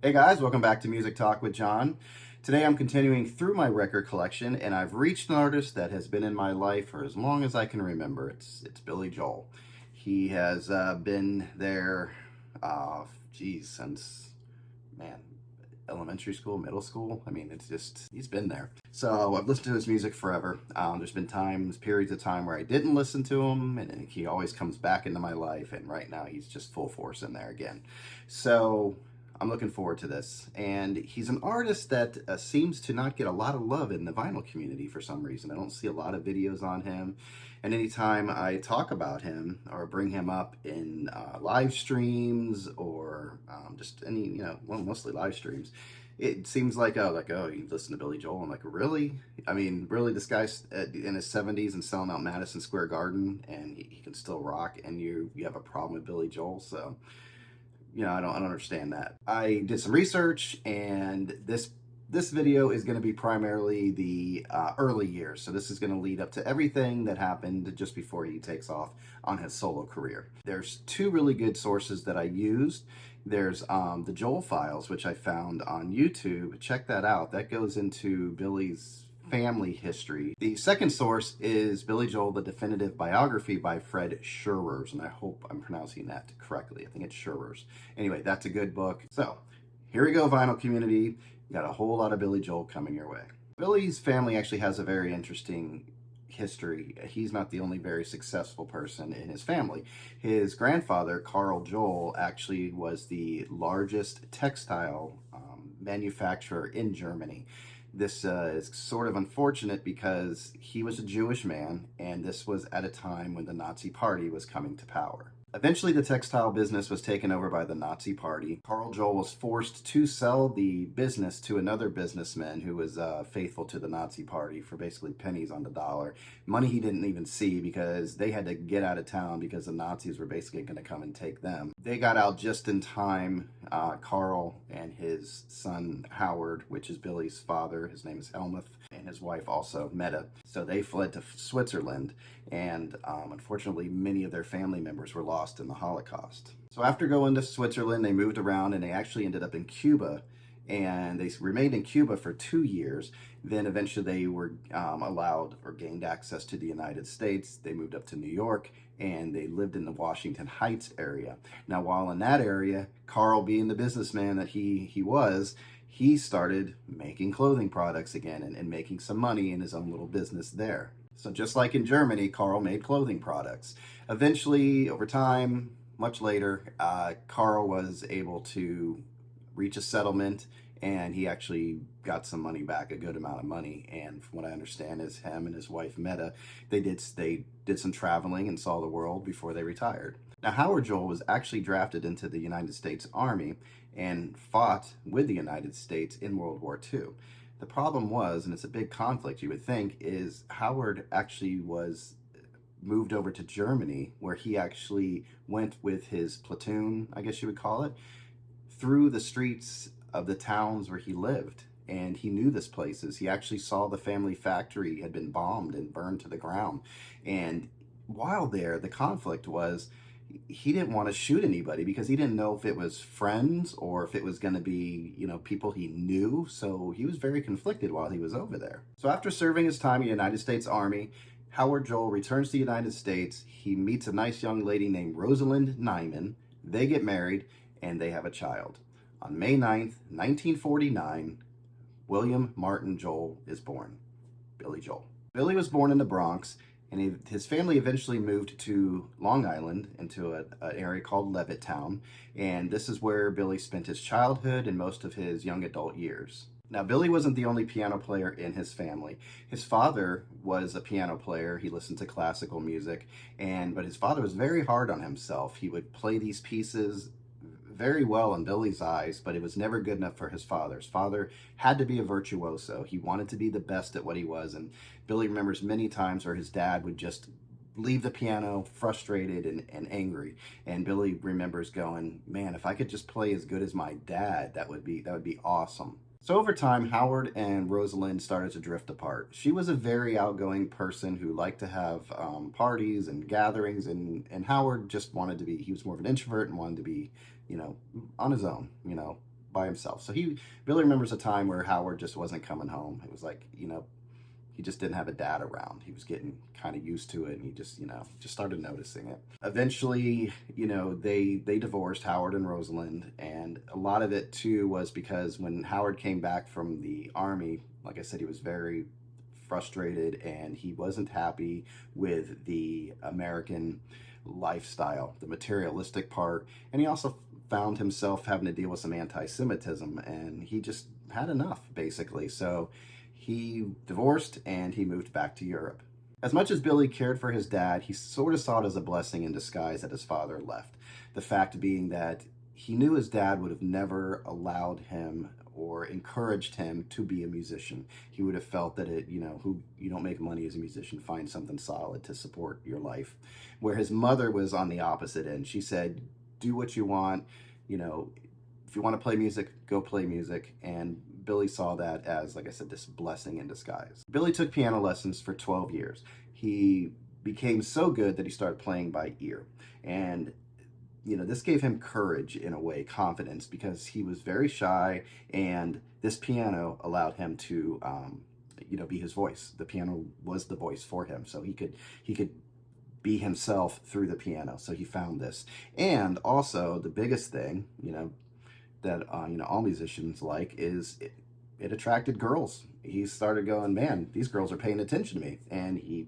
Hey guys, welcome back to Music Talk with John. Today I'm continuing through my record collection and I've reached an artist that has been in my life for as long as I can remember. It's Billy Joel. He has been there, since, man, elementary school, middle school. I mean, he's been there. So I've listened to his music forever. There's been periods of time where I didn't listen to him, and he always comes back into my life. And right now, he's just full force in there again. So I'm looking forward to this. And he's an artist that seems to not get a lot of love in the vinyl community for some reason. I don't see a lot of videos on him. And anytime I talk about him or bring him up in live streams or just any, mostly live streams, it seems like, oh, you listen to Billy Joel. I'm like, really? I mean, really, this guy's in his 70s and selling out Madison Square Garden, and he can still rock, and you have a problem with Billy Joel, so I don't understand that. I did some research, and this video is going to be primarily the early years. So this is going to lead up to everything that happened just before he takes off on his solo career. There's two really good sources that I used. There's the Joel Files, which I found on YouTube. Check that out. That goes into Billy's family history. The second source is Billy Joel, The Definitive Biography by Fred Schurers, and I hope I'm pronouncing that correctly. I think it's Schurers. Anyway, that's a good book. So here we go, vinyl community. You got a whole lot of Billy Joel coming your way. Billy's family actually has a very interesting history. He's not the only very successful person in his family. His grandfather, Carl Joel, actually was the largest textile manufacturer in Germany. This is sort of unfortunate because he was a Jewish man, and this was at a time when the Nazi Party was coming to power. Eventually, the textile business was taken over by the Nazi Party. Carl Joel was forced to sell the business to another businessman who was faithful to the Nazi Party for basically pennies on the dollar. Money he didn't even see because they had to get out of town because the Nazis were basically going to come and take them. They got out just in time. Carl and his son Howard, which is Billy's father, his name is Helmuth, and his wife also Meta. So they fled to Switzerland, and unfortunately many of their family members were lost in the Holocaust. So after going to Switzerland, they moved around and they actually ended up in Cuba, and they remained in Cuba for 2 years. Then eventually they were allowed or gained access to the United States. They moved up to New York, and they lived in the Washington Heights area. Now, while in that area, Carl, being the businessman that he was, he started making clothing products again and making some money in his own little business there. So just like in Germany, Carl made clothing products. Eventually, over time, much later, Carl was able to reach a settlement, and he actually got some money back, a good amount of money. And from what I understand is him and his wife Meta, they did some traveling and saw the world before they retired. Now, Howard Joel was actually drafted into the United States Army and fought with the United States in World War II. The problem was, and it's a big conflict you would think, is Howard actually was moved over to Germany, where he actually went with his platoon, I guess you would call it, through the streets of the towns where he lived, and he knew these places. He actually saw the family factory had been bombed and burned to the ground. And while there, the conflict was he didn't want to shoot anybody because he didn't know if it was friends or if it was going to be, people he knew. So he was very conflicted while he was over there. So after serving his time in the United States Army, Howard Joel returns to the United States. He meets a nice young lady named Rosalind Nyman. They get married, and they have a child. On May 9th, 1949, William Martin Joel is born, Billy Joel. Billy was born in the Bronx, and his family eventually moved to Long Island into an area called Levittown, and this is where Billy spent his childhood and most of his young adult years. Now, Billy wasn't the only piano player in his family. His father was a piano player. He listened to classical music, but his father was very hard on himself. He would play these pieces very well in Billy's eyes, but it was never good enough for his father. His father had to be a virtuoso. He wanted to be the best at what he was, and Billy remembers many times where his dad would just leave the piano frustrated and angry, and Billy remembers going, man, if I could just play as good as my dad, that would be awesome. So over time, Howard and Rosalind started to drift apart. She was a very outgoing person who liked to have parties and gatherings, and Howard just wanted to be, he was more of an introvert and wanted to be, on his own, by himself. So Billy remembers a time where Howard just wasn't coming home. It was like, he just didn't have a dad around. He was getting kind of used to it, and he just started noticing it. Eventually, they divorced, Howard and Rosalind, and a lot of it too was because when Howard came back from the Army, like I said, he was very frustrated and he wasn't happy with the American lifestyle, the materialistic part, and he also found himself having to deal with some anti-Semitism, and he just had enough, basically. So he divorced and he moved back to Europe. As much as Billy cared for his dad, he sort of saw it as a blessing in disguise that his father left. The fact being that he knew his dad would have never allowed him or encouraged him to be a musician. He would have felt that you don't make money as a musician, find something solid to support your life. Where his mother was on the opposite end. She said, do what you want, if you want to play music, go play music. And Billy saw that as, like I said, this blessing in disguise. Billy took piano lessons for 12 years. He became so good that he started playing by ear. And this gave him courage in a way, confidence, because he was very shy, and this piano allowed him to, be his voice. The piano was the voice for him, so he could be himself through the piano. So he found this, and also the biggest thing, that all musicians like is it attracted girls. He started going, man, these girls are paying attention to me, and he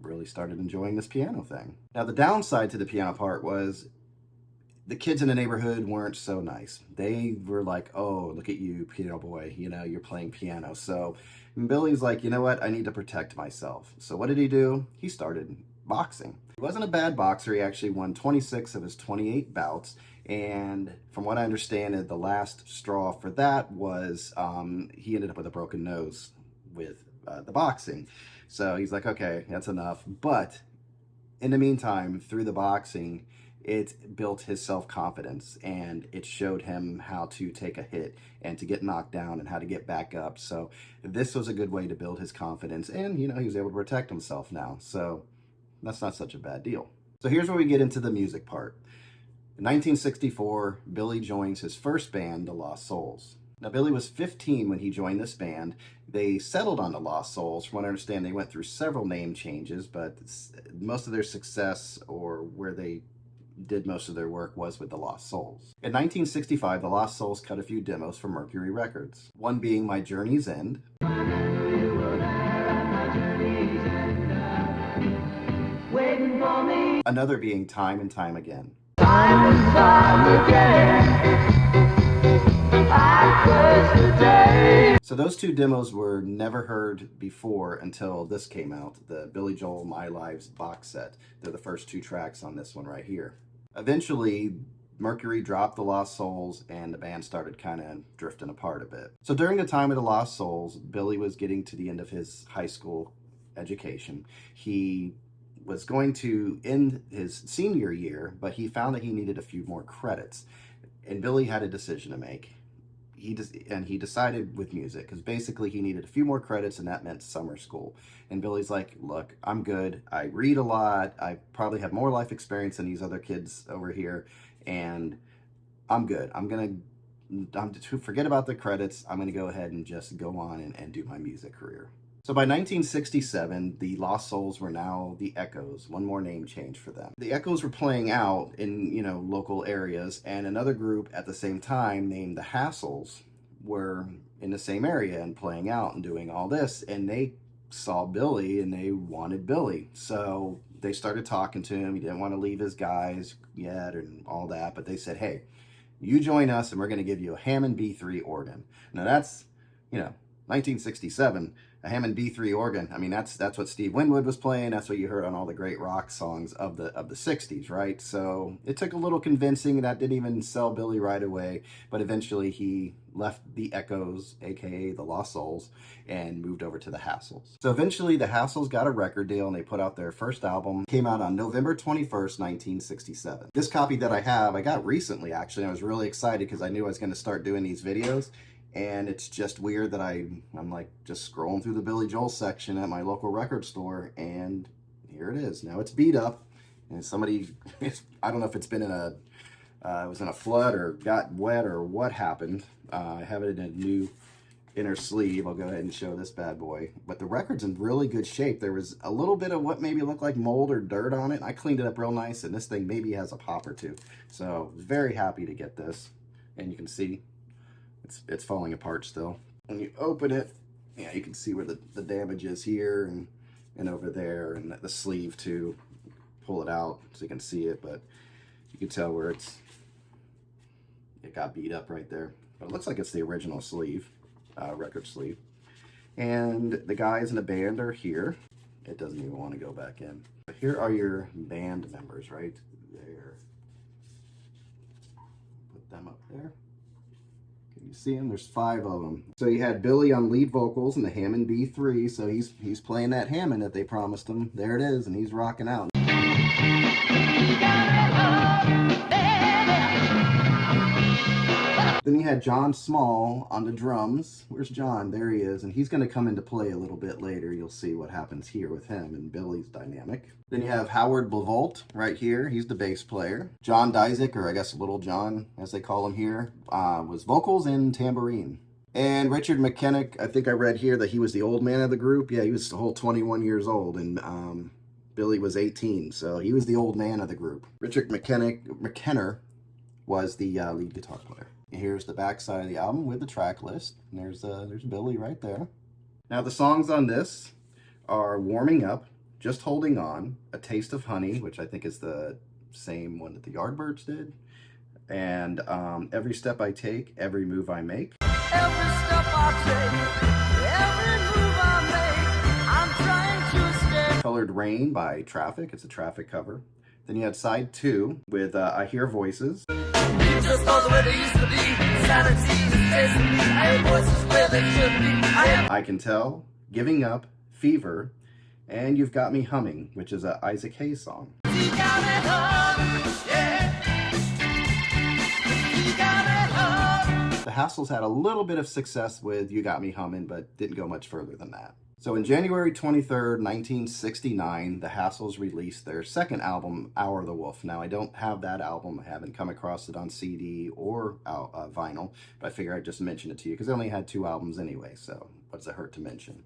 really started enjoying this piano thing. Now, the downside to the piano part was the kids in the neighborhood weren't so nice. They were like, oh, look at you, piano boy, you're playing piano. So Billy's like, you know what, I need to protect myself. So what did he do? He started boxing. He wasn't a bad boxer. He actually won 26 of his 28 bouts. And from what I understand, the last straw for that was he ended up with a broken nose with the boxing. So he's like, okay, that's enough. But in the meantime, through the boxing, it built his self-confidence, and it showed him how to take a hit and to get knocked down and how to get back up. So this was a good way to build his confidence, and he was able to protect himself now. So that's not such a bad deal. So here's where we get into the music part. In 1964, Billy joins his first band, the Lost Souls. Now, Billy was 15 when he joined this band. They settled on the Lost Souls. From what I understand, they went through several name changes, but most of their success, or where they did most of their work, was with the Lost Souls. In 1965, the Lost Souls cut a few demos for Mercury Records, one being My Journey's End, another being Time and Time Again. Time and time again. So those two demos were never heard before until this came out, the Billy Joel My Lives box set. They're the first two tracks on this one right here. Eventually, Mercury dropped the Lost Souls, and the band started kind of drifting apart a bit. So during the time of the Lost Souls, Billy was getting to the end of his high school education. He was going to end his senior year, but he found that he needed a few more credits. And Billy had a decision to make. He decided with music, because basically he needed a few more credits, and that meant summer school. And Billy's like, look, I'm good. I read a lot. I probably have more life experience than these other kids over here, and I'm good. I'm to forget about the credits. I'm going to go ahead and just go on and do my music career. So by 1967, the Lost Souls were now the Echoes, one more name change for them. The Echoes were playing out in, local areas, and another group at the same time named the Hassles were in the same area and playing out and doing all this, and they saw Billy and they wanted Billy. So they started talking to him. He didn't want to leave his guys yet and all that, but they said, hey, you join us and we're going to give you a Hammond B3 organ. Now that's, 1967. A Hammond B3 organ. I mean, that's what Steve Winwood was playing. That's what you heard on all the great rock songs of the 60s, right? So it took a little convincing. That didn't even sell Billy right away, but eventually he left the Echoes, aka the Lost Souls, and moved over to the Hassles. So eventually the Hassles got a record deal, and they put out their first album. Came out on November 21st, 1967. This copy that I have, I got recently actually. I was really excited because I knew I was going to start doing these videos. And it's just weird that I'm like just scrolling through the Billy Joel section at my local record store, and here it is. Now it's beat up, and somebody, I don't know if it's been in It was in a flood or got wet or what happened. I have it in a new inner sleeve. I'll go ahead and show this bad boy. But the record's in really good shape. There was a little bit of what maybe looked like mold or dirt on it. I cleaned it up real nice, and this thing maybe has a pop or two. So very happy to get this. And you can see it's falling apart still. When you open it, yeah, you can see where the damage is here and over there, and the sleeve too. Pull it out so you can see it, but you can tell where it got beat up right there. But it looks like it's the original sleeve, record sleeve. And the guys in the band are here. It doesn't even want to go back in. But here are your band members right there. Put them up there. Can you see them? There's 5 of them. So you had Billy on lead vocals in the Hammond B3. So he's playing that Hammond that they promised him. There it is, and he's rocking out. Then you had John Small on the drums. Where's John? There he is. And he's going to come into play a little bit later. You'll see what happens here with him and Billy's dynamic. Then you have Howard Blavolt right here. He's the bass player. John Dyzik, or I guess Little John, as they call him here, was vocals and tambourine. And Richard McKennick, I think I read here that he was the old man of the group. Yeah, he was the whole 21 years old. And Billy was 18, so he was the old man of the group. Richard McKenner was the lead guitar player. Here's the back side of the album with the track list. And there's Billy right there. Now the songs on this are Warming Up, Just Holding On, A Taste of Honey, which I think is the same one that the Yardbirds did, and Every Step I Take, Every Move I Make. Every step I take, every move I make, I'm trying to escape. Colored Rain by Traffic. It's a Traffic cover. Then you had side 2 with I Hear Voices. Just where they used to be. I hear voices where they should be. I Can Tell, Giving Up, Fever, and You've Got Me Humming, which is a Isaac Hayes song. You got me humming, yeah. You got me humming. The Hassles had a little bit of success with You Got Me Humming, but didn't go much further than that. So in January 23rd, 1969, the Hassles released their second album, Hour of the Wolf. Now, I don't have that album. I haven't come across it on CD or vinyl, but I figure I'd just mention it to you because they only had 2 albums anyway, so what's it hurt to mention?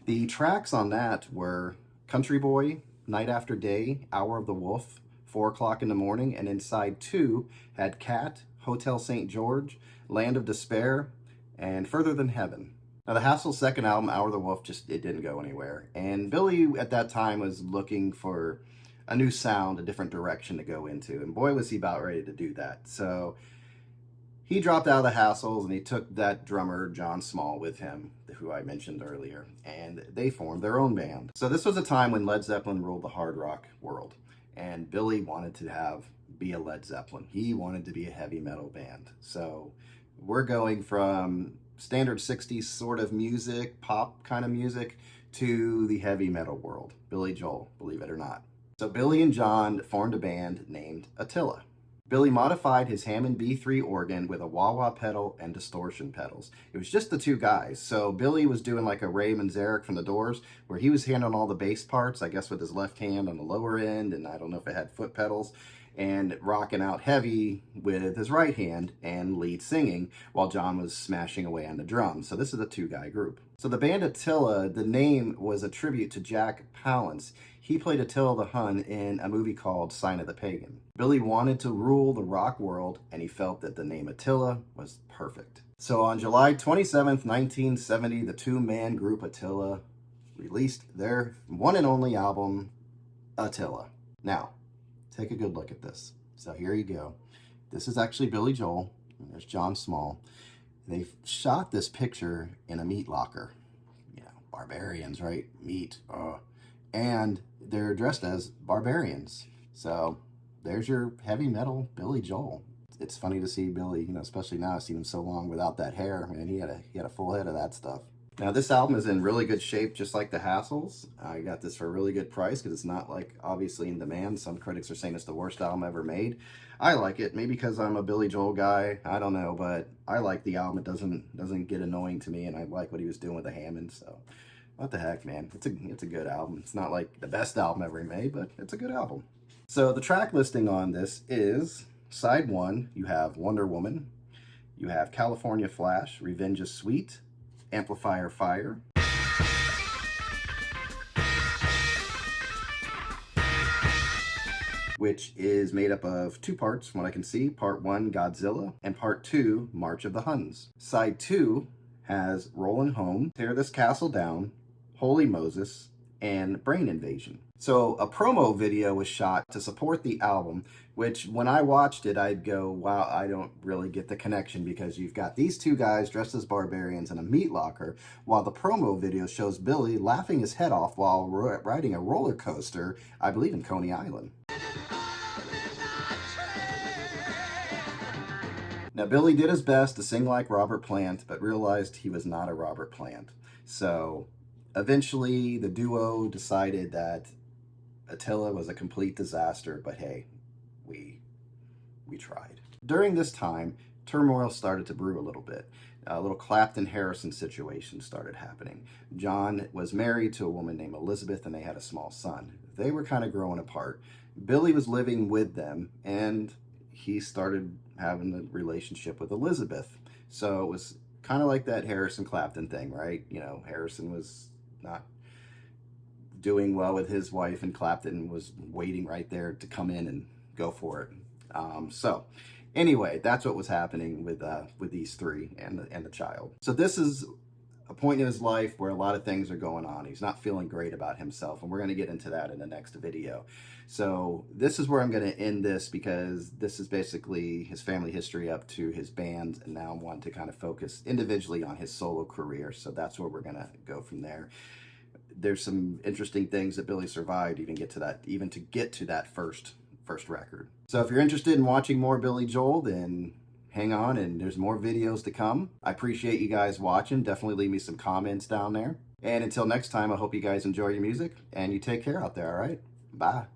The tracks on that were Country Boy, Night After Day, Hour of the Wolf, 4 o'clock in the morning, and inside 2 had Cat, Hotel St. George, Land of Despair, and Further Than Heaven. Now, the Hassles' second album, Hour of the Wolf, it didn't go anywhere. And Billy, at that time, was looking for a new sound, a different direction to go into. And boy, was he about ready to do that. So he dropped out of the Hassles, and he took that drummer, John Small, with him, who I mentioned earlier. And they formed their own band. So this was a time when Led Zeppelin ruled the hard rock world. And Billy wanted to be a Led Zeppelin. He wanted to be a heavy metal band. So we're going from standard 60s sort of music, pop kind of music, to the heavy metal world. Billy Joel, believe it or not. So Billy and John formed a band named Attila. Billy modified his Hammond B3 organ with a wah-wah pedal and distortion pedals. It was just the 2 guys. So Billy was doing like a Ray Manzarek from the Doors, where he was handling all the bass parts, I guess with his left hand on the lower end, and I don't know if it had foot pedals, and rocking out heavy with his right hand and lead singing while John was smashing away on the drums. So this is a 2-guy group. So the band Attila, the name was a tribute to Jack Palance. He played Attila the Hun in a movie called Sign of the Pagan. Billy wanted to rule the rock world, and he felt that the name Attila was perfect. So on July 27th, 1970, the 2-man group Attila released their one and only album, Attila. Now, take a good look at this. So here you go. This is actually Billy Joel. And there's John Small. They shot this picture in a meat locker. You know, barbarians, right? Meat. And they're dressed as barbarians. So there's your heavy metal Billy Joel. It's funny to see Billy, you know, especially now I've seen him so long without that hair. Man, he had a full head of that stuff. Now this album is in really good shape, just like the Hassles. I got this for a really good price because it's not like obviously in demand. Some critics are saying it's the worst album ever made. I like it, maybe because I'm a Billy Joel guy. I don't know, but I like the album. It doesn't get annoying to me, and I like what he was doing with the Hammond. So what the heck, man? It's a good album. It's not like the best album ever made, but it's a good album. So the track listing on this is Side 1, you have Wonder Woman, you have California Flash, Revenge is Sweet, Amplifier Fire, which is made up of 2 parts from what I can see. Part 1, Godzilla, and Part 2, March of the Huns. Side 2 has Rollin' Home, Tear This Castle Down, Holy Moses, and Brain Invasion. So a promo video was shot to support the album, which when I watched it, I'd go, wow, I don't really get the connection, because you've got these 2 guys dressed as barbarians in a meat locker, while the promo video shows Billy laughing his head off while riding a roller coaster, I believe in Coney Island. Now, Billy did his best to sing like Robert Plant, but realized he was not a Robert Plant. So eventually the duo decided that Attila was a complete disaster, but hey, we tried. During this time, turmoil started to brew a little bit. A little Clapton-Harrison situation started happening. John was married to a woman named Elizabeth, and they had a small son. They were kind of growing apart. Billy was living with them, and he started having a relationship with Elizabeth. So it was kind of like that Harrison-Clapton thing, right? You know, Harrison was not doing well with his wife, and Clapton was waiting right there to come in and go for it. So anyway, that's what was happening with these 3 and the child. So this is a point in his life where a lot of things are going on. He's not feeling great about himself, and we're going to get into that in the next video. So this is where I'm going to end this, because this is basically his family history up to his band, and now I want to kind of focus individually on his solo career. So that's where we're going to go from there. There's some interesting things that Billy survived even to get to that first record. So if you're interested in watching more Billy Joel, then hang on, and there's more videos to come. I appreciate you guys watching. Definitely leave me some comments down there. And until next time, I hope you guys enjoy your music, and you take care out there, all right? Bye.